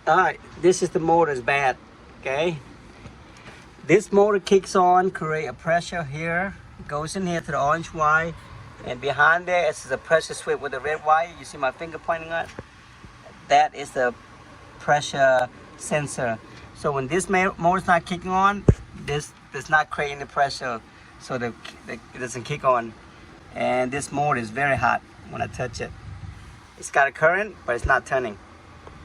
All right, this is the motor is bad, okay? This motor kicks on, create a pressure here, goes in here to the orange wire, and behind there is a pressure switch with a red wire. You see my finger pointing at? That is the pressure sensor. So when this motor is not kicking on, this does not create any pressure, so it doesn't kick on. And this motor is very hot when I touch it. It's got a current, but it's not turning.